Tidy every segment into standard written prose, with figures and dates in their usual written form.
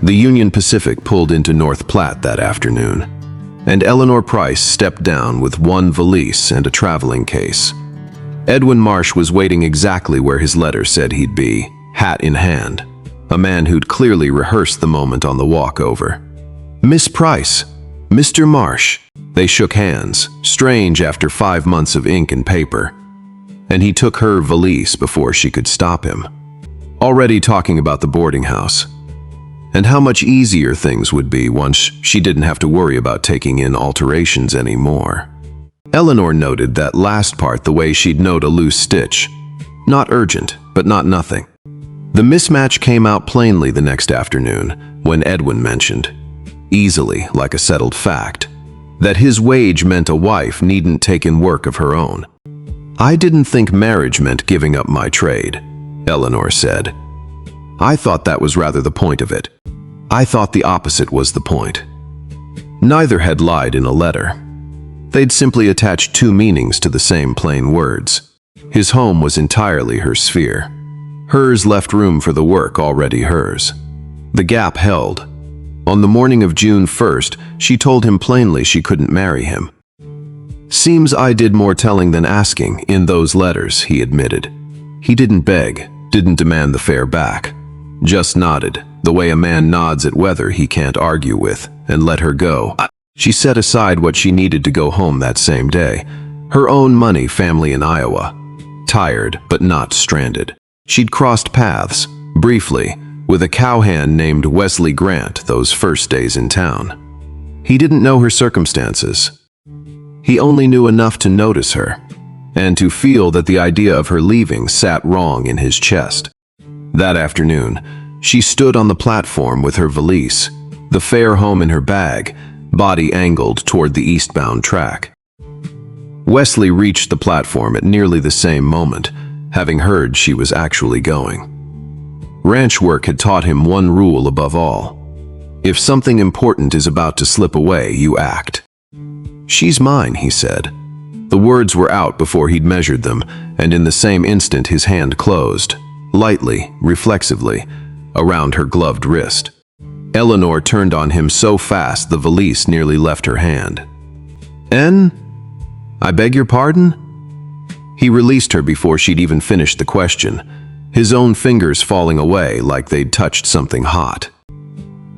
The Union Pacific pulled into North Platte that afternoon, and Eleanor Price stepped down with one valise and a traveling case. Edwin Marsh was waiting exactly where his letter said he'd be, hat in hand, a man who'd clearly rehearsed the moment on the walk over. "Miss Price, Mr. Marsh." They shook hands, strange after 5 months of ink and paper, and he took her valise before she could stop him. Already talking about the boarding house, and how much easier things would be once she didn't have to worry about taking in alterations anymore. Eleanor noted that last part the way she'd note a loose stitch. Not urgent, but not nothing. The mismatch came out plainly the next afternoon when Edwin mentioned, easily like a settled fact, that his wage meant a wife needn't take in work of her own. "I didn't think marriage meant giving up my trade," Eleanor said. "I thought that was rather the point of it. I thought the opposite was the point." Neither had lied in a letter. They'd simply attached two meanings to the same plain words. His home was entirely her sphere. Hers left room for the work already hers. The gap held. On the morning of June 1st, she told him plainly she couldn't marry him. "Seems I did more telling than asking in those letters," he admitted. He didn't beg, didn't demand the fare back. Just nodded, the way a man nods at weather he can't argue with, and let her go. She set aside what she needed to go home that same day. Her own money, family in Iowa. Tired, but not stranded. She'd crossed paths, briefly, with a cowhand named Wesley Grant those first days in town. He didn't know her circumstances. He only knew enough to notice her, and to feel that the idea of her leaving sat wrong in his chest. That afternoon, she stood on the platform with her valise, the fare home in her bag, body angled toward the eastbound track. Wesley reached the platform at nearly the same moment, having heard she was actually going. Ranch work had taught him one rule above all. If something important is about to slip away, you act. "She's mine," he said. The words were out before he'd measured them, and in the same instant his hand closed, lightly, reflexively, around her gloved wrist. Eleanor turned on him so fast the valise nearly left her hand. "En? I beg your pardon?" He released her before she'd even finished the question, his own fingers falling away like they'd touched something hot.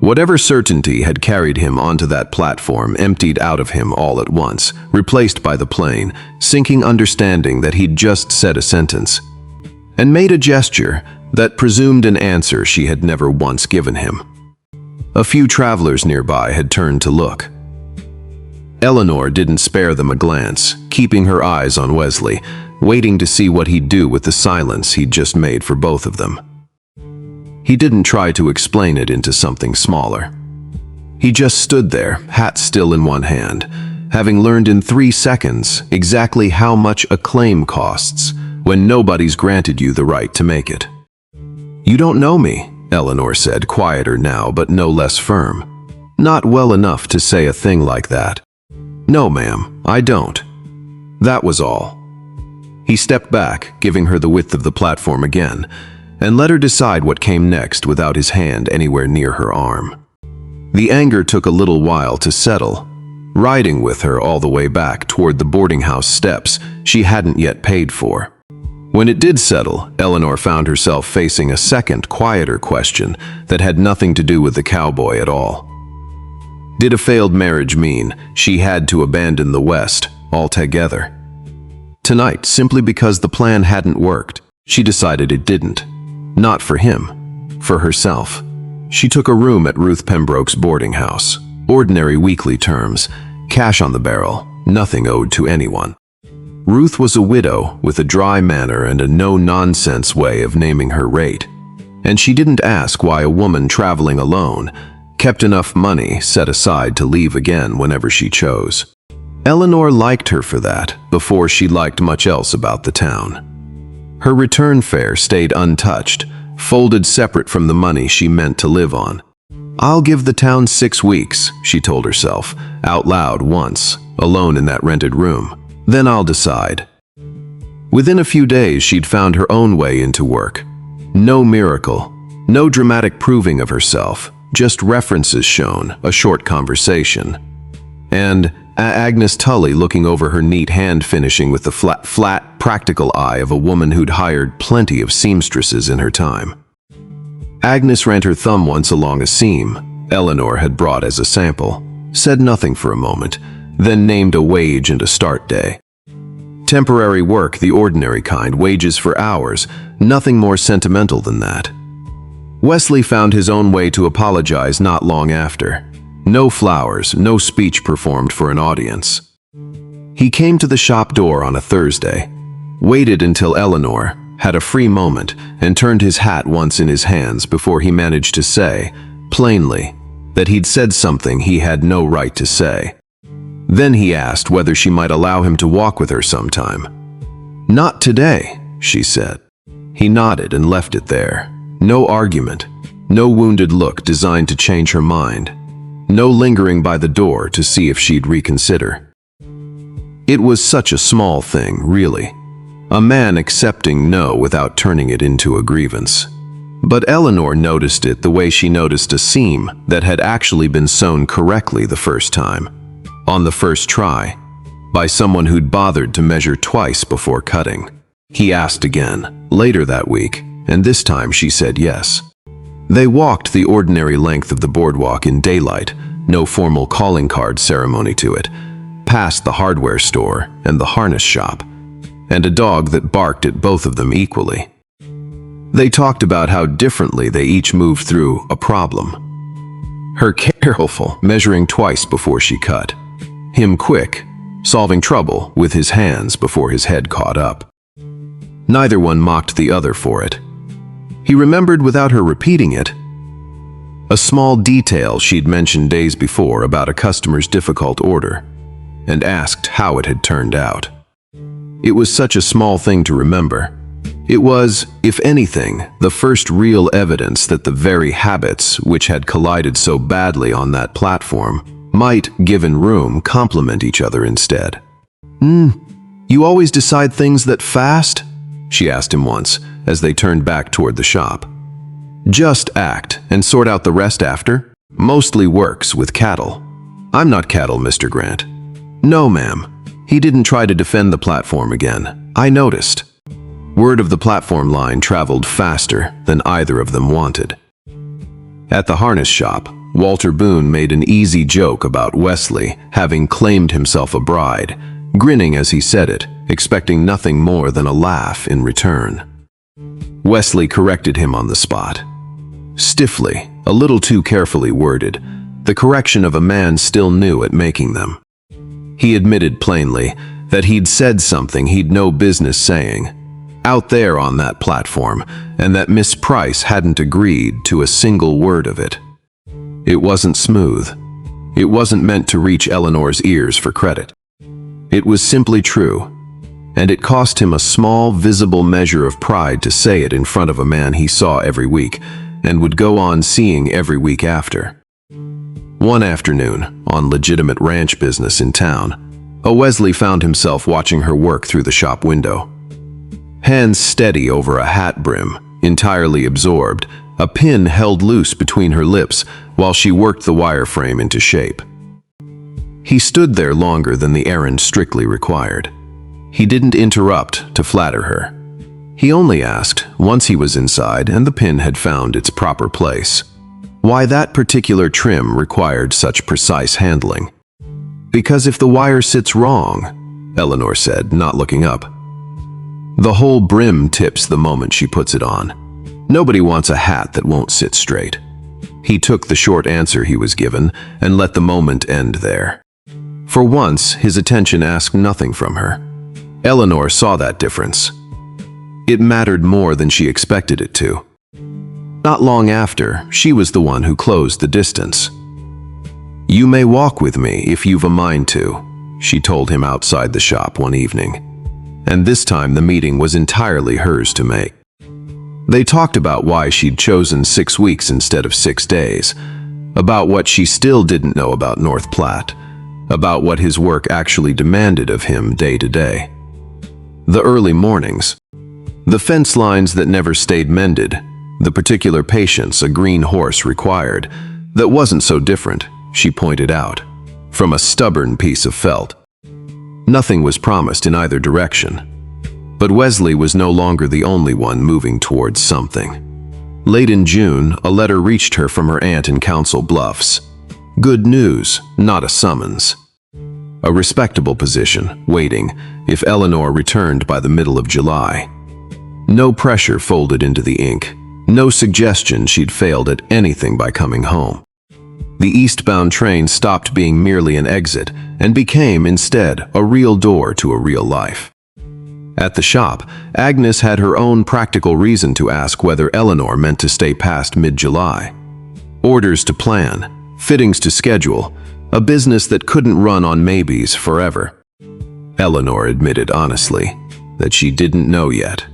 Whatever certainty had carried him onto that platform emptied out of him all at once, replaced by the plain, sinking understanding that he'd just said a sentence, and made a gesture that presumed an answer she had never once given him. A few travelers nearby had turned to look. Eleanor didn't spare them a glance, keeping her eyes on Wesley, waiting to see what he'd do with the silence he'd just made for both of them. He didn't try to explain it into something smaller. He just stood there, hat still in one hand, having learned in 3 seconds exactly how much a claim costs when nobody's granted you the right to make it. "You don't know me," Eleanor said, quieter now but no less firm. "Not well enough to say a thing like that." "No, ma'am, I don't." That was all. He stepped back, giving her the width of the platform again, and let her decide what came next without his hand anywhere near her arm. The anger took a little while to settle, riding with her all the way back toward the boarding house steps she hadn't yet paid for. When it did settle, Eleanor found herself facing a second, quieter question that had nothing to do with the cowboy at all. Did a failed marriage mean she had to abandon the West altogether? Tonight, simply because the plan hadn't worked, she decided it didn't. Not for him, for herself. She took a room at Ruth Pembroke's boarding house. Ordinary weekly terms, cash on the barrel, nothing owed to anyone. Ruth was a widow with a dry manner and a no-nonsense way of naming her rate. And she didn't ask why a woman traveling alone kept enough money set aside to leave again whenever she chose. Eleanor liked her for that before she liked much else about the town. Her return fare stayed untouched, folded separate from the money she meant to live on. "I'll give the town 6 weeks," she told herself, out loud once, alone in that rented room. "Then I'll decide." Within a few days, she'd found her own way into work. No miracle, no dramatic proving of herself, just references shown, a short conversation. And Agnes Tully looking over her neat hand, finishing with the flat, practical eye of a woman who'd hired plenty of seamstresses in her time. Agnes ran her thumb once along a seam Eleanor had brought as a sample, said nothing for a moment, then named a wage and a start day. Temporary work, the ordinary kind, wages for hours, nothing more sentimental than that. Wesley found his own way to apologize not long after. No flowers, no speech performed for an audience. He came to the shop door on a Thursday, waited until Eleanor had a free moment, and turned his hat once in his hands before he managed to say, plainly, that he'd said something he had no right to say. Then he asked whether she might allow him to walk with her sometime. "Not today," she said. He nodded and left it there. No argument, no wounded look designed to change her mind, no lingering by the door to see if she'd reconsider. It was such a small thing, really. A man accepting no without turning it into a grievance. But Eleanor noticed it the way she noticed a seam that had actually been sewn correctly the first time, on the first try, by someone who'd bothered to measure twice before cutting. He asked again, later that week, and this time she said yes. They walked the ordinary length of the boardwalk in daylight, no formal calling card ceremony to it, past the hardware store and the harness shop, and a dog that barked at both of them equally. They talked about how differently they each moved through a problem. Her careful, measuring twice before she cut. Him quick, solving trouble with his hands before his head caught up. Neither one mocked the other for it. He remembered without her repeating it, a small detail she'd mentioned days before about a customer's difficult order, and asked how it had turned out. It was such a small thing to remember. It was, if anything, the first real evidence that the very habits which had collided so badly on that platform might, given room, complement each other instead. You always decide things that fast?" she asked him once, as they turned back toward the shop. "Just act, and sort out the rest after? Mostly works with cattle." "I'm not cattle, Mr. Grant." "No, ma'am." He didn't try to defend the platform again. "I noticed." Word of the platform line traveled faster than either of them wanted. At the harness shop, Walter Boone made an easy joke about Wesley having claimed himself a bride, grinning as he said it, expecting nothing more than a laugh in return. Wesley corrected him on the spot. Stiffly, a little too carefully worded, the correction of a man still new at making them. He admitted plainly that he'd said something he'd no business saying, out there on that platform, and that Miss Price hadn't agreed to a single word of it. It wasn't smooth. It wasn't meant to reach Eleanor's ears for credit. It was simply true, and it cost him a small, visible measure of pride to say it in front of a man he saw every week, and would go on seeing every week after. One afternoon, on legitimate ranch business in town, Wesley found himself watching her work through the shop window. Hands steady over a hat brim, entirely absorbed, a pin held loose between her lips while she worked the wireframe into shape. He stood there longer than the errand strictly required. He didn't interrupt to flatter her. He only asked, once he was inside and the pin had found its proper place, why that particular trim required such precise handling. "Because if the wire sits wrong," Eleanor said, not looking up, "the whole brim tips the moment she puts it on. Nobody wants a hat that won't sit straight." He took the short answer he was given and let the moment end there. For once, his attention asked nothing from her. Eleanor saw that difference. It mattered more than she expected it to. Not long after, she was the one who closed the distance. "You may walk with me if you've a mind to," she told him outside the shop one evening. And this time the meeting was entirely hers to make. They talked about why she'd chosen 6 weeks instead of 6 days, about what she still didn't know about North Platte, about what his work actually demanded of him day to day. The early mornings, the fence lines that never stayed mended, the particular patience a green horse required, that wasn't so different, she pointed out, from a stubborn piece of felt. Nothing was promised in either direction. But Wesley was no longer the only one moving towards something. Late in June, a letter reached her from her aunt in Council Bluffs. Good news, not a summons. A respectable position, waiting, if Eleanor returned by the middle of July. No pressure folded into the ink. No suggestion she'd failed at anything by coming home. The eastbound train stopped being merely an exit and became, instead, a real door to a real life. At the shop, Agnes had her own practical reason to ask whether Eleanor meant to stay past mid-July. Orders to plan, fittings to schedule, a business that couldn't run on maybes forever. Eleanor admitted honestly that she didn't know yet.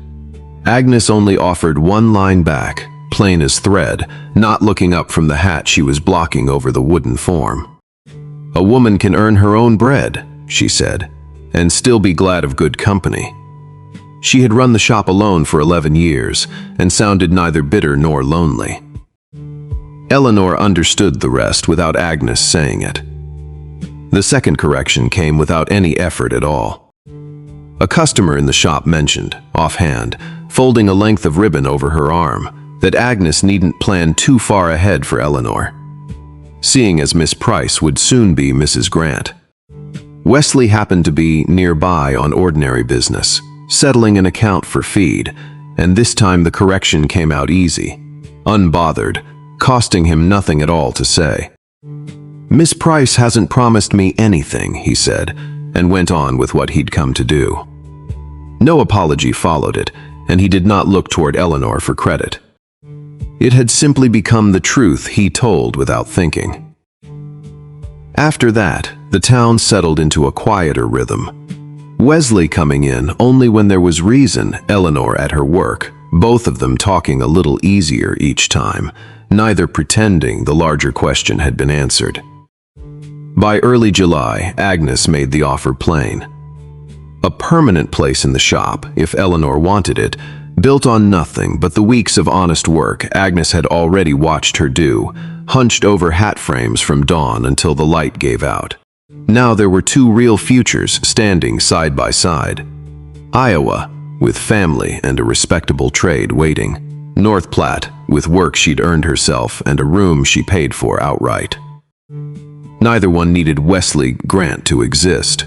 Agnes only offered one line back, plain as thread, not looking up from the hat she was blocking over the wooden form. A woman can earn her own bread, she said, and still be glad of good company. She had run the shop alone for 11 years and sounded neither bitter nor lonely. Eleanor understood the rest without Agnes saying it. The second correction came without any effort at all. A customer in the shop mentioned, offhand, folding a length of ribbon over her arm, that Agnes needn't plan too far ahead for Eleanor, seeing as Miss Price would soon be Mrs. Grant. Wesley happened to be nearby on ordinary business, settling an account for feed, and this time the correction came out easy, unbothered, costing him nothing at all to say. "Miss Price hasn't promised me anything," he said, and went on with what he'd come to do. No apology followed it, and he did not look toward Eleanor for credit. It had simply become the truth he told without thinking. After that, the town settled into a quieter rhythm. Wesley coming in only when there was reason, Eleanor at her work, both of them talking a little easier each time, neither pretending the larger question had been answered. By early July, Agnes made the offer plain. A permanent place in the shop, if Eleanor wanted it, built on nothing but the weeks of honest work Agnes had already watched her do, hunched over hat frames from dawn until the light gave out. Now there were two real futures standing side by side. Iowa, with family and a respectable trade waiting. North Platte, with work she'd earned herself and a room she paid for outright. Neither one needed Wesley Grant to exist.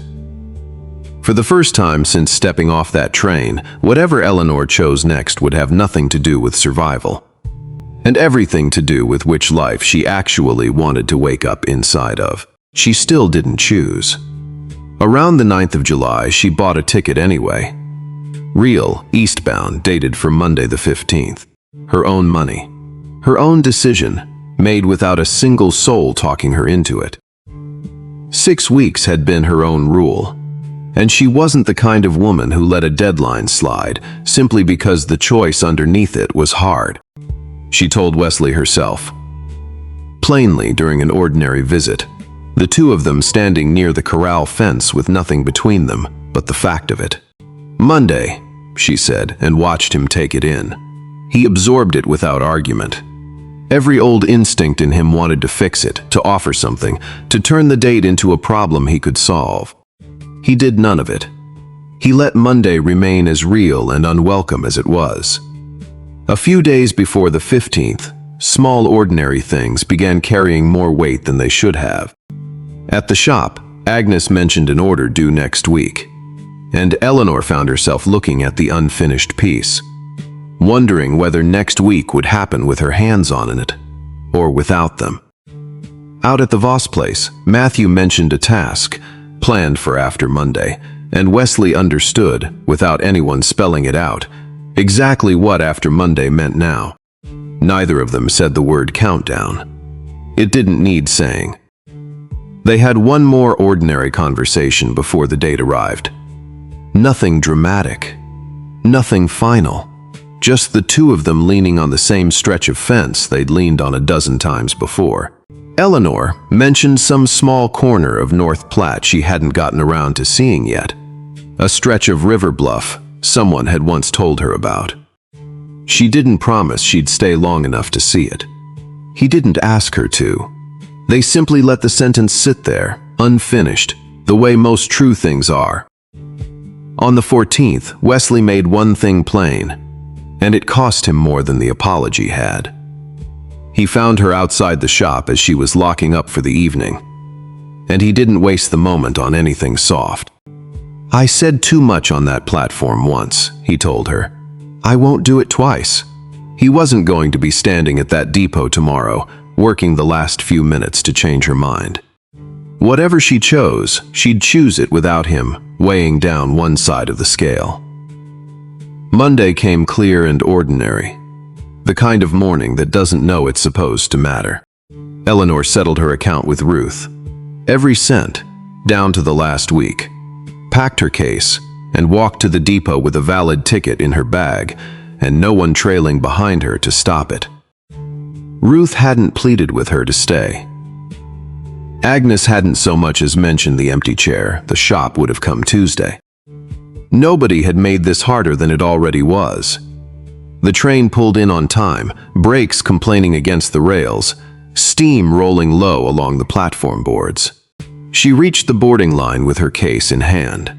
For the first time since stepping off that train, whatever Eleanor chose next would have nothing to do with survival, and everything to do with which life she actually wanted to wake up inside of. She still didn't choose. Around the 9th of July, she bought a ticket anyway. Real, eastbound, dated for Monday the 15th. Her own money. Her own decision, made without a single soul talking her into it. 6 weeks had been her own rule, and she wasn't the kind of woman who let a deadline slide simply because the choice underneath it was hard. She told Wesley herself. Plainly during an ordinary visit, the two of them standing near the corral fence with nothing between them but the fact of it. "Monday," she said, and watched him take it in. He absorbed it without argument. Every old instinct in him wanted to fix it, to offer something, to turn the date into a problem he could solve. He did none of it. He let Monday remain as real and unwelcome as it was. A few days before the 15th, small ordinary things began carrying more weight than they should have. At the shop, Agnes mentioned an order due next week, and Eleanor found herself looking at the unfinished piece, wondering whether next week would happen with her hands on it, or without them. Out at the Voss place, Matthew mentioned a task, planned for after Monday, and Wesley understood, without anyone spelling it out, exactly what after Monday meant now. Neither of them said the word countdown. It didn't need saying. They had one more ordinary conversation before the date arrived. Nothing dramatic, nothing final, just the two of them leaning on the same stretch of fence they'd leaned on a dozen times before. Eleanor mentioned some small corner of North Platte she hadn't gotten around to seeing yet, a stretch of river bluff someone had once told her about. She didn't promise she'd stay long enough to see it. He didn't ask her to. They simply let the sentence sit there, unfinished, the way most true things are. On the 14th, Wesley made one thing plain, and it cost him more than the apology had. He found her outside the shop as she was locking up for the evening, and he didn't waste the moment on anything soft. "I said too much on that platform once," he told her. "I won't do it twice." He wasn't going to be standing at that depot tomorrow, working the last few minutes to change her mind. Whatever she chose, she'd choose it without him weighing down one side of the scale. Monday came clear and ordinary, the kind of morning that doesn't know it's supposed to matter. Eleanor settled her account with Ruth. Every cent, down to the last week. Packed her case and walked to the depot with a valid ticket in her bag and no one trailing behind her to stop it. Ruth hadn't pleaded with her to stay. Agnes hadn't so much as mentioned the empty chair. The shop would have come Tuesday. Nobody had made this harder than it already was. The train pulled in on time, brakes complaining against the rails, steam rolling low along the platform boards. She reached the boarding line with her case in hand,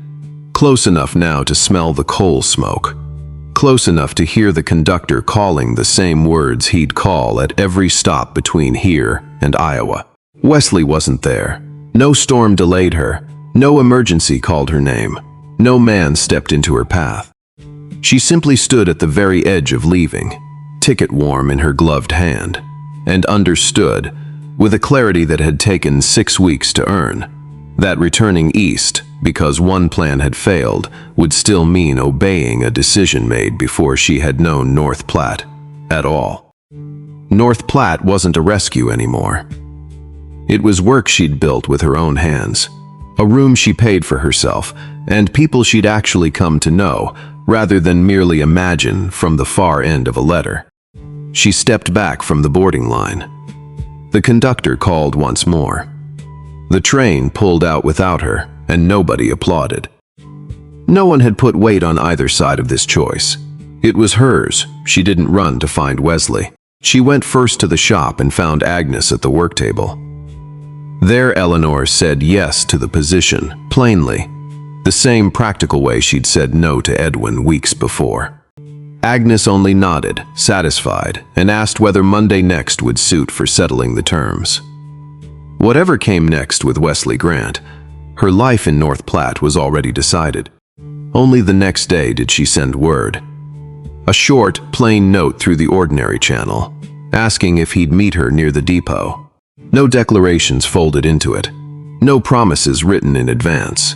close enough now to smell the coal smoke, close enough to hear the conductor calling the same words he'd call at every stop between here and Iowa. Wesley wasn't there. No storm delayed her. No emergency called her name. No man stepped into her path. She simply stood at the very edge of leaving, ticket warm in her gloved hand, and understood, with a clarity that had taken 6 weeks to earn, that returning east, because one plan had failed, would still mean obeying a decision made before she had known North Platte at all. North Platte wasn't a rescue anymore. It was work she'd built with her own hands, a room she paid for herself, and people she'd actually come to know, rather than merely imagine from the far end of a letter. She stepped back from the boarding line. The conductor called once more. The train pulled out without her, and nobody applauded. No one had put weight on either side of this choice. It was hers. She didn't run to find Wesley. She went first to the shop and found Agnes at the work table. There Eleanor said yes to the position, plainly, the same practical way she'd said no to Edwin weeks before. Agnes only nodded, satisfied, and asked whether Monday next would suit for settling the terms. Whatever came next with Wesley Grant, her life in North Platte was already decided. Only the next day did she send word. A short, plain note through the ordinary channel, asking if he'd meet her near the depot. No declarations folded into it. No promises written in advance.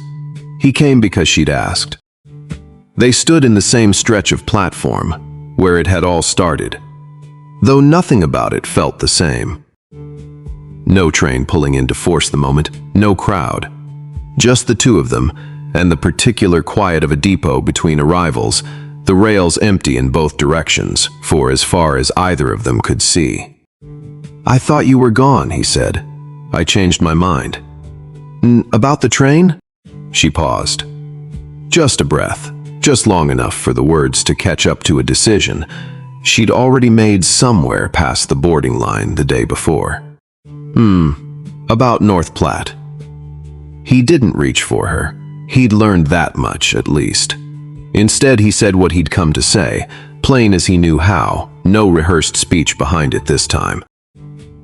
He came because she'd asked. They stood in the same stretch of platform, where it had all started, though nothing about it felt the same. No train pulling in to force the moment, no crowd. Just the two of them, and the particular quiet of a depot between arrivals, the rails empty in both directions, for as far as either of them could see. "I thought you were gone," he said. "I changed my mind." "About the train?" She paused. Just a breath, just long enough for the words to catch up to a decision she'd already made somewhere past the boarding line the day before. About North Platte." He didn't reach for her. He'd learned that much, at least. Instead, he said what he'd come to say, plain as he knew how, no rehearsed speech behind it this time.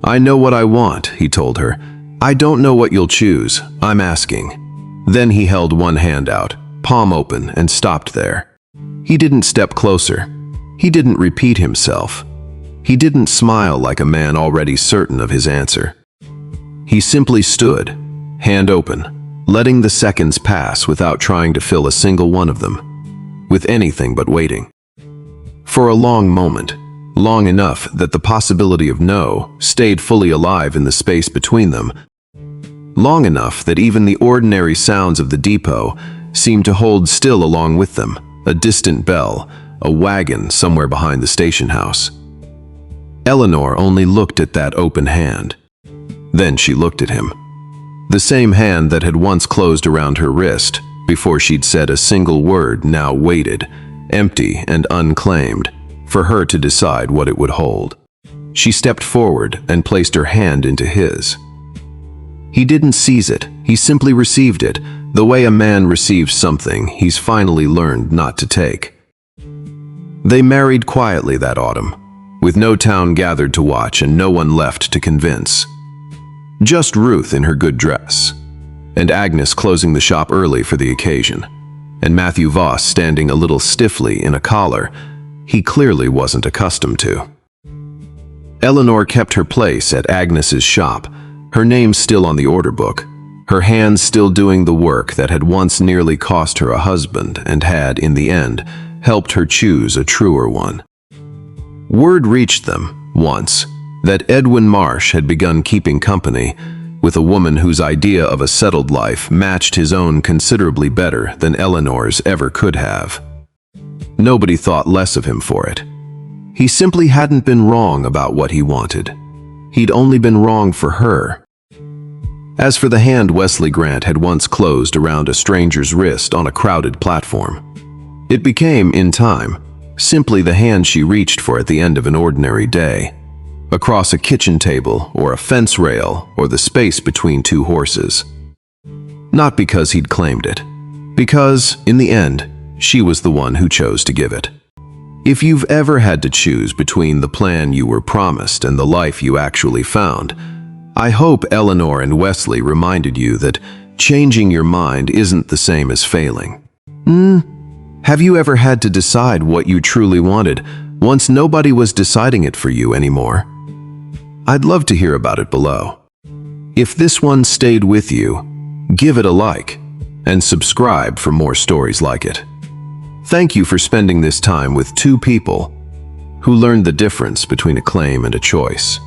"I know what I want," he told her. "I don't know what you'll choose. I'm asking." Then he held one hand out, palm open, and stopped there. He didn't step closer. He didn't repeat himself. He didn't smile like a man already certain of his answer. He simply stood, hand open, letting the seconds pass without trying to fill a single one of them, with anything but waiting. For a long moment, long enough that the possibility of no stayed fully alive in the space between them, long enough that even the ordinary sounds of the depot seemed to hold still along with them, a distant bell, a wagon somewhere behind the station house. Eleanor only looked at that open hand. Then she looked at him. The same hand that had once closed around her wrist before she'd said a single word now waited, empty and unclaimed, for her to decide what it would hold. She stepped forward and placed her hand into his. He didn't seize it, he simply received it, the way a man receives something he's finally learned not to take. They married quietly that autumn, with no town gathered to watch and no one left to convince. Just Ruth in her good dress, and Agnes closing the shop early for the occasion, and Matthew Voss standing a little stiffly in a collar he clearly wasn't accustomed to. Eleanor kept her place at Agnes's shop, her name still on the order book, her hands still doing the work that had once nearly cost her a husband and had, in the end, helped her choose a truer one. Word reached them, once, that Edwin Marsh had begun keeping company with a woman whose idea of a settled life matched his own considerably better than Eleanor's ever could have. Nobody thought less of him for it. He simply hadn't been wrong about what he wanted. He'd only been wrong for her. As for the hand Wesley Grant had once closed around a stranger's wrist on a crowded platform, it became, in time, simply the hand she reached for at the end of an ordinary day, across a kitchen table or a fence rail or the space between two horses. Not because he'd claimed it, because, in the end, she was the one who chose to give it. If you've ever had to choose between the plan you were promised and the life you actually found, I hope Eleanor and Wesley reminded you that changing your mind isn't the same as failing. Have you ever had to decide what you truly wanted once nobody was deciding it for you anymore? I'd love to hear about it below. If this one stayed with you, give it a like and subscribe for more stories like it. Thank you for spending this time with two people who learned the difference between a claim and a choice.